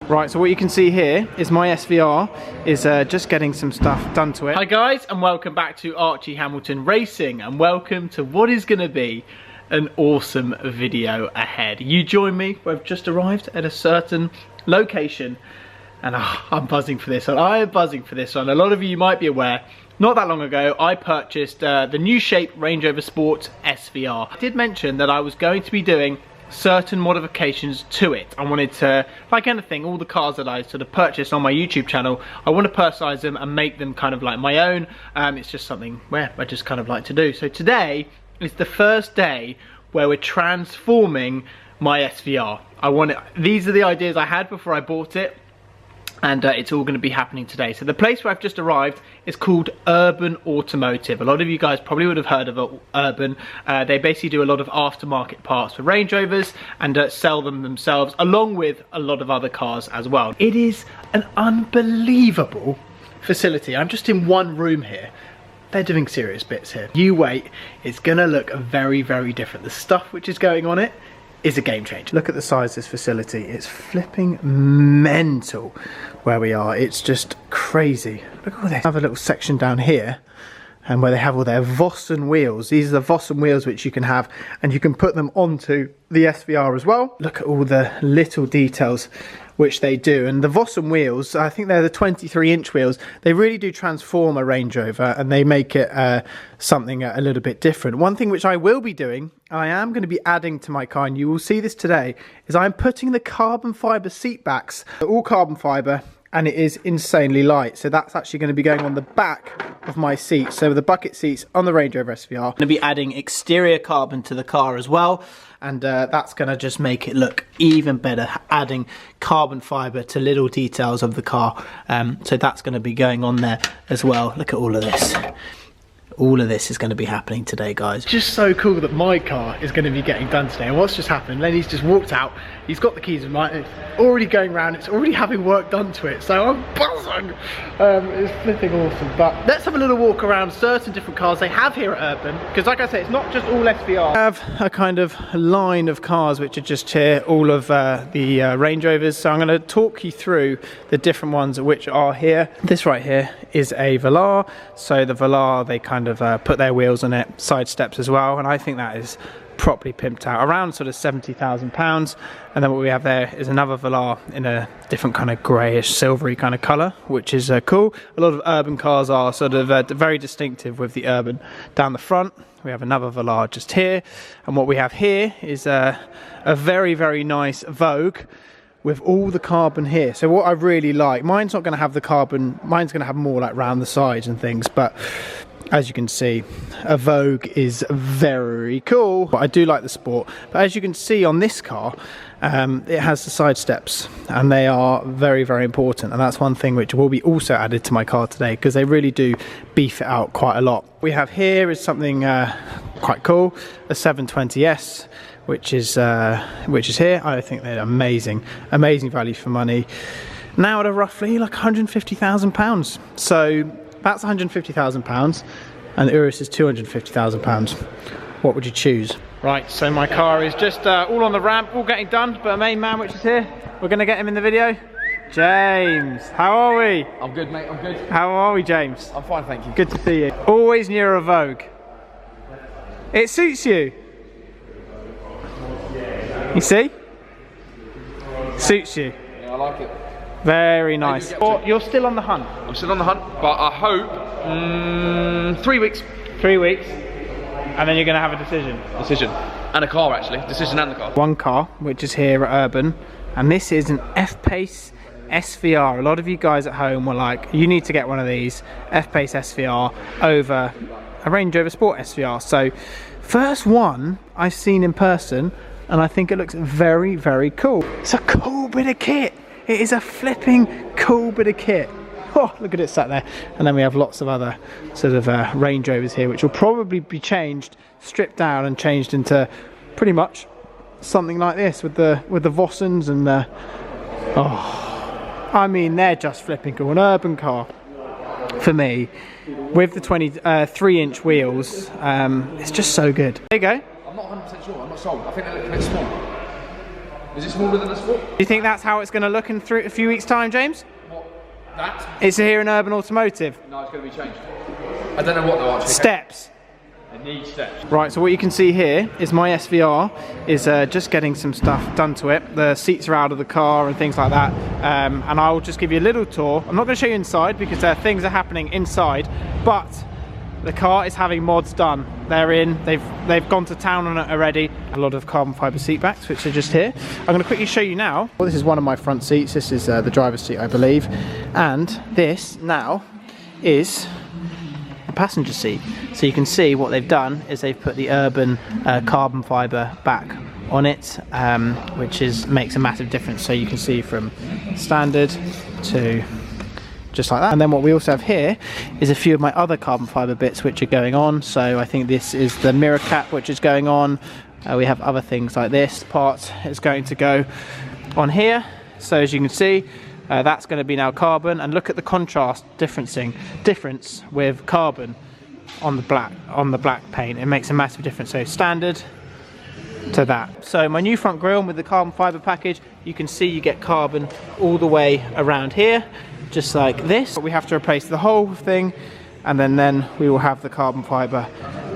Right, so what you can see here is my SVR is just getting some stuff done to it. Hi guys, and welcome back to Archie Hamilton Racing, and welcome to what is going to be an awesome video ahead. You join me, we've just arrived at a certain location, and I'm buzzing for this one. I am buzzing for this one. A lot of you might be aware, not that long ago, I purchased the new shape Range Rover Sport SVR. I did mention that I was going to be doing certain modifications to it. I wanted to, like anything, all the cars that I sort of purchased on my YouTube channel, I want to personalize them and make them kind of like my own. It's just something where I just kind of like to do. So today is the first day where we're transforming my SVR. These are the ideas I had before I bought it, and it's all going to be happening today. So the place where I've just arrived is called Urban Automotive. A lot of you guys probably would have heard of Urban. They basically do a lot of aftermarket parts for Range Rovers and sell them themselves, along with a lot of other cars as well. It is an unbelievable facility. I'm just in one room here. They're doing serious bits here. You wait, it's gonna look very, very different. The stuff which is going on it is a game changer. Look at the size of this facility. It's flipping mental where we are. It's just crazy. Look at all this. I have a little section down here, and where they have all their Vossen wheels. These are the Vossen wheels which you can have, and you can put them onto the SVR as well. Look at all the little details which they do, and the Vossen wheels, I think they're the 23-inch wheels. They really do transform a Range Rover, and they make it something a little bit different. One thing which I will be doing, I am going to be adding to my car, and you will see this today, is I'm putting the carbon fibre seat backs, all carbon fibre, and it is insanely light. So that's actually going to be going on the back of my seat. So the bucket seats on the Range Rover SVR. I'm going to be adding exterior carbon to the car as well, and that's going to just make it look even better, adding carbon fibre to little details of the car. So that's going to be going on there as well. Look at all of this. All of this is going to be happening today, guys. Just so cool that my car is going to be getting done today. And what's just happened, Lenny's just walked out, he's got the keys in mine, it's already going around, it's already having work done to it, so I'm buzzing. It's flipping awesome. But let's have a little walk around certain different cars they have here at Urban, because like I say, it's not just all SVR. I have a kind of line of cars which are just here, all of the Range Rovers, so I'm going to talk you through the different ones which are here. This right here is a Velar, so the Velar, they kind of put their wheels on it, side steps as well, and I think that is properly pimped out, around sort of £70,000. And then what we have there is another Velar in a different kind of greyish silvery kind of colour, which is cool. A lot of Urban cars are sort of very distinctive with the Urban down the front. We have another Velar just here, and what we have here is a very, very nice Vogue with all the carbon here. So what I really like, mine's not going to have the carbon, mine's going to have more like round the sides and things, but as you can see, a Vogue is very cool. But I do like the Sport. But as you can see on this car, it has the side steps, and they are very, very important. And that's one thing which will be also added to my car today, because they really do beef it out quite a lot. We have here is something quite cool, a 720S, which is here. I think they're amazing value for money. Now at a roughly like £150,000. So that's £150,000, and the Urus is £250,000. What would you choose? Right, so my car is just all on the ramp, all getting done, but a main man which is here, we're going to get him in the video. James, how are we? I'm good, mate, I'm good. How are we, James? I'm fine, thank you. Good to see you. Always near a Vogue. It suits you. You see? Suits you. Yeah, I like it. Very nice. You're still on the hunt? I'm still on the hunt, but I hope 3 weeks. 3 weeks, and then you're going to have a decision. Decision. And a car, actually. Decision and the car. One car, which is here at Urban, and this is an F-Pace SVR. A lot of you guys at home were like, you need to get one of these, F-Pace SVR over a Range Rover Sport SVR. So, first one I've seen in person, and I think it looks very, very cool. It's a cool bit of kit. It is a flipping cool bit of kit. Oh, look at it sat there. And then we have lots of other sort of Range Rovers here, which will probably be changed, stripped down and changed into pretty much something like this with the Vossens and the... Oh, I mean, they're just flipping cool. An Urban car, for me, with the 23-inch wheels, it's just so good. There you go. I'm not 100% sure, I'm not sold. I think they look a bit small. Is it smaller than a Sport? Do you think that's how it's going to look in a few weeks' time, James? What? That? It's here in Urban Automotive. No, it's going to be changed. I don't know what though, actually. Steps. It needs steps. Right, so what you can see here is my SVR is just getting some stuff done to it. The seats are out of the car and things like that. And I'll just give you a little tour. I'm not going to show you inside because things are happening inside, but the car is having mods done. They're in, they've gone to town on it already. A lot of carbon fibre seat backs, which are just here. I'm going to quickly show you now. Well, this is one of my front seats. This is the driver's seat, I believe. And this now is a passenger seat. So you can see what they've done is they've put the Urban carbon fibre back on it, which makes a massive difference. So you can see from standard to just like that. And then what we also have here is a few of my other carbon fibre bits which are going on. So I think this is the mirror cap which is going on. We have other things like this part is going to go on here. So as you can see, that's going to be now carbon, and look at the contrast difference with carbon on the black paint. It makes a massive difference. So standard to that. So my new front grille with the carbon fibre package, you can see you get carbon all the way around here, just like this. But we have to replace the whole thing, and then we will have the carbon fibre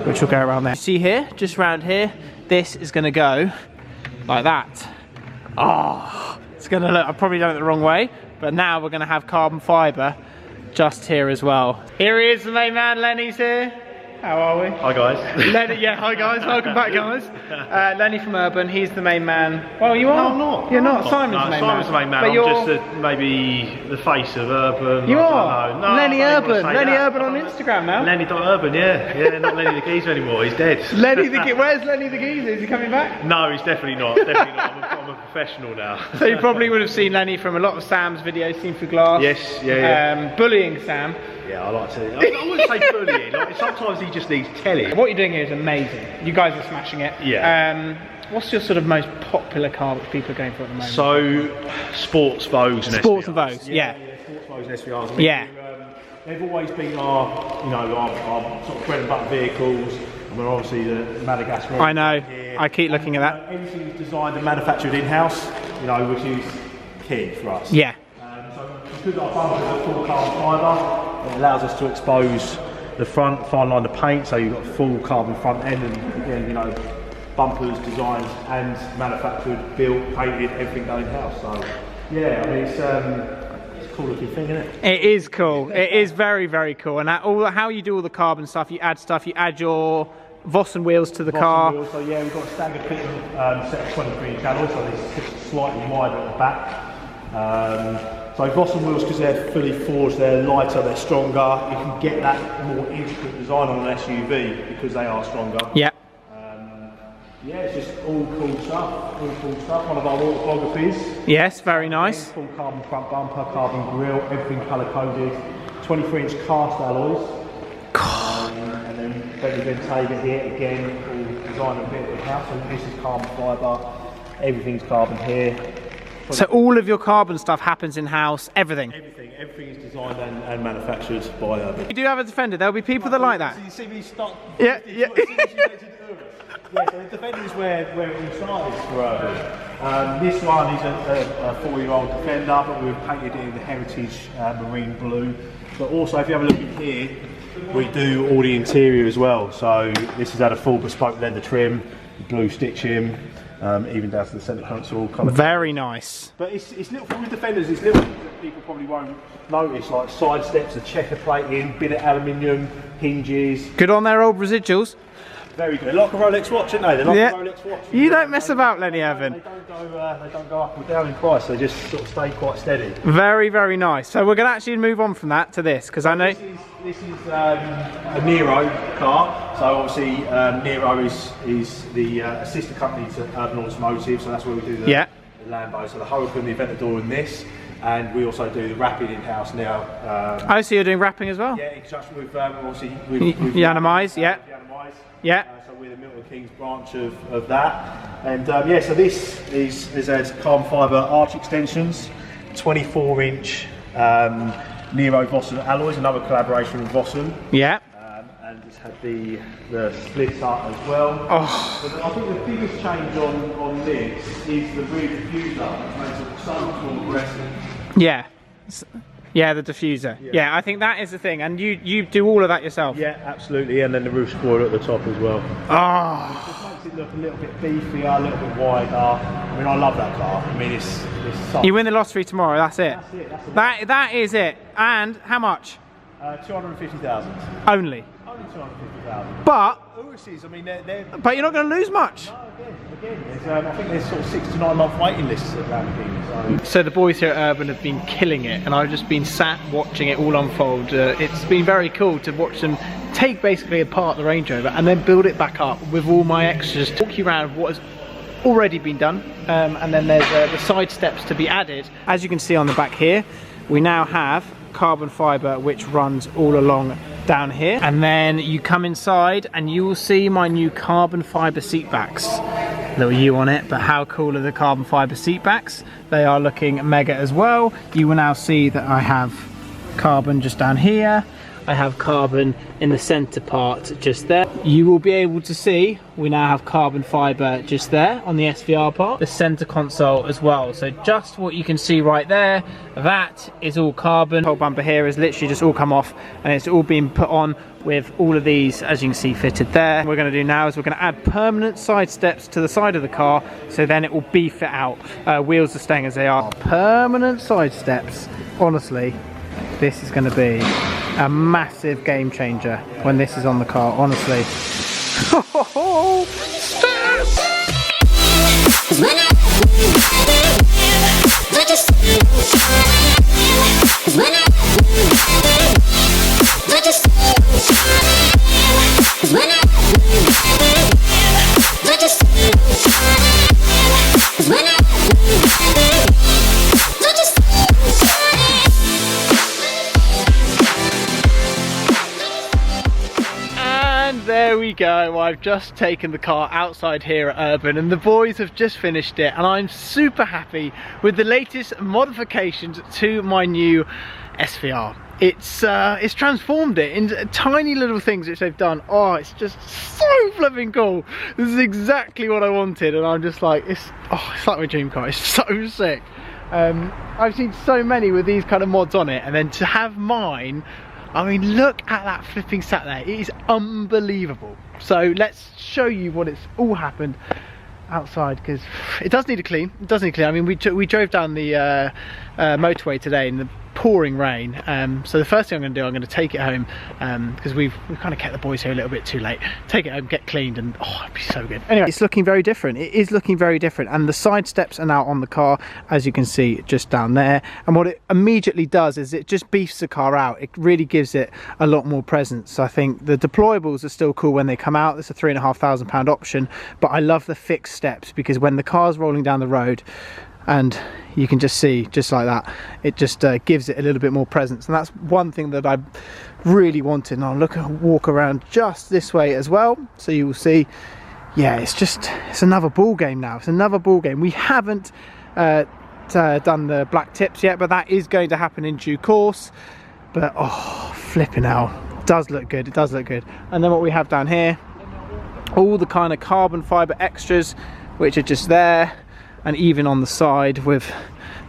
which will go around there. See here, just around here, this is going to go like that. Oh, it's going to look, I've probably done it the wrong way, but now we're going to have carbon fibre just here as well. Here he is, the main man, Lenny's here. How are we? Hi guys. Lenny, yeah, hi guys, welcome back guys. Lenny from Urban, he's the main man. Well, you are. No, I'm not. You're not. Simon's the main man. Simon's the main man. But I'm just maybe the face of Urban. You are. No, Lenny Urban. Lenny Urban on Instagram now. Lenny.Urban, yeah, not Lenny the Geezer anymore. He's dead. Where's Lenny the Geezer? Is he coming back? No, he's definitely not. Definitely not. I'm a professional now. So you probably would have seen Lenny from a lot of Sam's videos, Seen Through Glass. Yes, yeah. Bullying Sam. Yeah, I like to. I wouldn't say bullying. Like, sometimes he just needs telling. What you're doing here is amazing. You guys are smashing it. Yeah. What's your sort of most popular car which people are going for at the moment? So, sports Vogues and Sports SVRs. and Vogues, yeah. Sports Vogues and SVRs. I mean, Yeah. They've always been our sort of bread and butter vehicles. I mean, obviously the Madagascar. I know. Here. I keep looking at that. Everything's designed and manufactured in-house, which is key for us. Yeah. So because our bumpers are full carbon fibre, it allows us to expose the front, fine line the paint, so you've got full carbon front end, and again, bumpers designed and manufactured, built, painted, everything done in-house. So yeah, I mean it's a cool looking thing, isn't it? It is cool. It is very, very cool. And how you do all the carbon stuff, you add your Vossen wheels to the car. Wheels, so yeah, we've got a staggered pitting set of 23-inch alloys, so it's slightly wider at the back. So Vossen wheels, because they're fully forged, they're lighter, they're stronger. You can get that more intricate design on an SUV because they are stronger. Yeah. Yeah, it's just all cool stuff. One of our autobiographies. Yes, very nice. Full carbon front bumper, carbon grille, everything colour coded. 23-inch cast alloys. And then Bentley Bentayga here again, all designed and built in-house. So this is carbon fibre. Everything's carbon here. So all of your carbon stuff happens in-house, everything? Everything is designed and manufactured by Urban. You do have a Defender, there'll be people that like that. So you see me start... Yeah. Yeah, so the Defender is where it all started for Urban. This one is a 4-year-old Defender, but we've painted it in the Heritage Marine Blue. But also, if you have a look in here, we do all the interior as well. So this has had a full bespoke leather trim, blue stitching, even down to the centre console colour. Very nice. But it's little with Defenders. It's little things that people probably won't notice, like side steps, the checker plating, bit of aluminium, hinges. Good on their old residuals. Very good. They're like a Rolex watch, aren't they? They're like a Rolex watch. You don't mess about, Lenny Urban. They don't go up or down in price. They just sort of stay quite steady. Very, very nice. So we're going to actually move on from that to this, because I know this is a Nero car. So obviously Nero is the sister company to Urban Automotive. So that's where we do the Lambo. So the Huracan, the Aventador, and this. And we also do the wrapping in-house now. Oh, so you're doing wrapping as well? Yeah, in conjunction with obviously with Yanamize, yeah. Yeah. So we're the Milton Keynes branch of that. And yeah, so this is carbon fibre arch extensions, 24-inch Nero Vossen alloys, another collaboration with Vossen. Yeah. And it's had the split up as well. Oh. But I think the biggest change on this is the rear diffuser, which makes it so much more aggressive. Yeah. Yeah, the diffuser. Yeah, I think that is the thing, and you do all of that yourself. Yeah, absolutely, and then the roof spoiler at the top as well. Oh. It just makes it look a little bit beefier, a little bit wider. I mean, I love that car. I mean, it's so... You win the lottery tomorrow, that's it. That's it. That is it. And how much? 250,000. Only. Only 250,000. But... Uruses, I mean, they're... But you're not going to lose much. No, again. I think there's sort of 6 to 9 month waiting lists at Lamborghini. So the boys here at Urban have been killing it, and I've just been sat watching it all unfold. It's been very cool to watch them take basically apart the Range Rover and then build it back up with all my extras, talk you around what has already been done, and then there's the side steps to be added. As you can see on the back here, we now have carbon fibre which runs all along down here, and then you come inside and you will see my new carbon fibre seat backs. Little U on it, but how cool are the carbon fibre seat backs? They are looking mega as well. You will now see that I have carbon just down here. I have carbon in the centre part just there. You will be able to see we now have carbon fibre just there on the SVR part. The centre console as well. So just what you can see right there, that is all carbon. The whole bumper here is literally just all come off, and it's all been put on with all of these, as you can see, fitted there. What we're going to do now is we're going to add permanent side steps to the side of the car, so then it will beef it out. Wheels are staying as they are. Permanent side steps, honestly. This is going to be a massive game changer when this is on the car, honestly. There we go. I've just taken the car outside here at Urban, and the boys have just finished it, and I'm super happy with the latest modifications to my new SVR. It's transformed it into tiny little things which they've done. Oh, it's just so flipping cool. This is exactly what I wanted, and I'm just like, it's like my dream car. It's so sick. I've seen so many with these kind of mods on it, and then to have mine, I mean, look at that flipping sat there. It is unbelievable. So let's show you what it's all happened outside, because it does need a clean. It does need a clean. I mean, we drove down the motorway today in the pouring rain, so the first thing I'm going to do, I'm going to take it home, because we've kind of kept the boys here a little bit too late. Take it home, get cleaned, and oh, it'd be so good. Anyway, it's looking very different. It is looking very different, and the side steps are now on the car, as you can see just down there. And what it immediately does is it just beefs the car out. It really gives it a lot more presence. So I think the deployables are still cool when they come out. It's a £3,500 option, but I love the fixed steps, because when the car's rolling down the road, and you can just see, just like that, it just gives it a little bit more presence. And that's one thing that I really wanted. And I'll walk around just this way as well, so you will see. Yeah, it's another ball game now. It's another ball game. We haven't done the black tips yet, but that is going to happen in due course. But oh, flipping hell, it does look good. It does look good. And then what we have down here, all the kind of carbon fibre extras which are just there, and even on the side with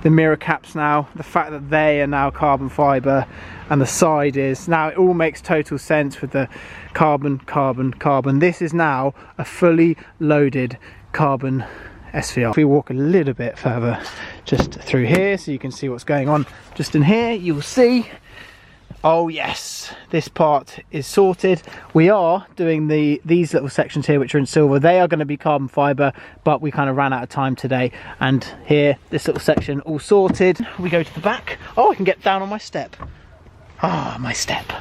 the mirror caps now, the fact that they are now carbon fibre and the side is, now it all makes total sense with the carbon. This is now a fully loaded carbon SVR. If we walk a little bit further just through here so you can see what's going on just in here, you will see, oh yes, this part is sorted. We are doing these little sections here which are in silver. They are going to be carbon fibre, but we kind of ran out of time today. And here, this little section all sorted. We go to the back. Oh, I can get down on my step. Ah, my step.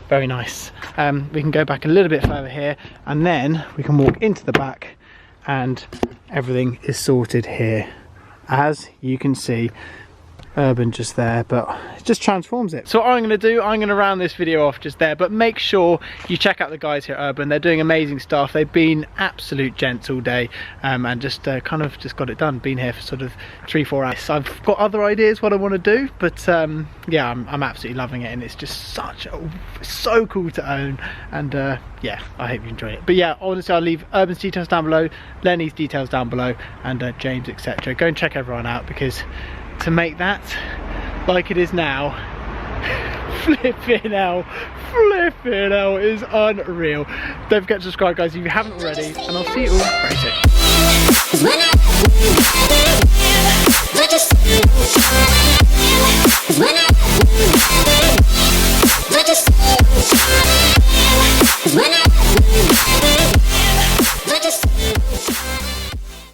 Very nice. We can go back a little bit further here, and then we can walk into the back, and everything is sorted here. As you can see, Urban just there, but it just transforms it. So what I'm going to do, I'm going to round this video off just there, but make sure you check out the guys here at Urban. They're doing amazing stuff. They've been absolute gents all day, and just kind of just got it done. Been here for sort of 3-4 hours. I've got other ideas what I want to do, but yeah, I'm absolutely loving it, and it's just so cool to own. And yeah, I hope you enjoy it. But yeah, honestly, I'll leave Urban's details down below, Lenny's details down below, and James, etc. Go and check everyone out, because to make that like it is now, flipping hell, it is unreal. Don't forget to subscribe, guys, if you haven't already, and I'll see you all very soon.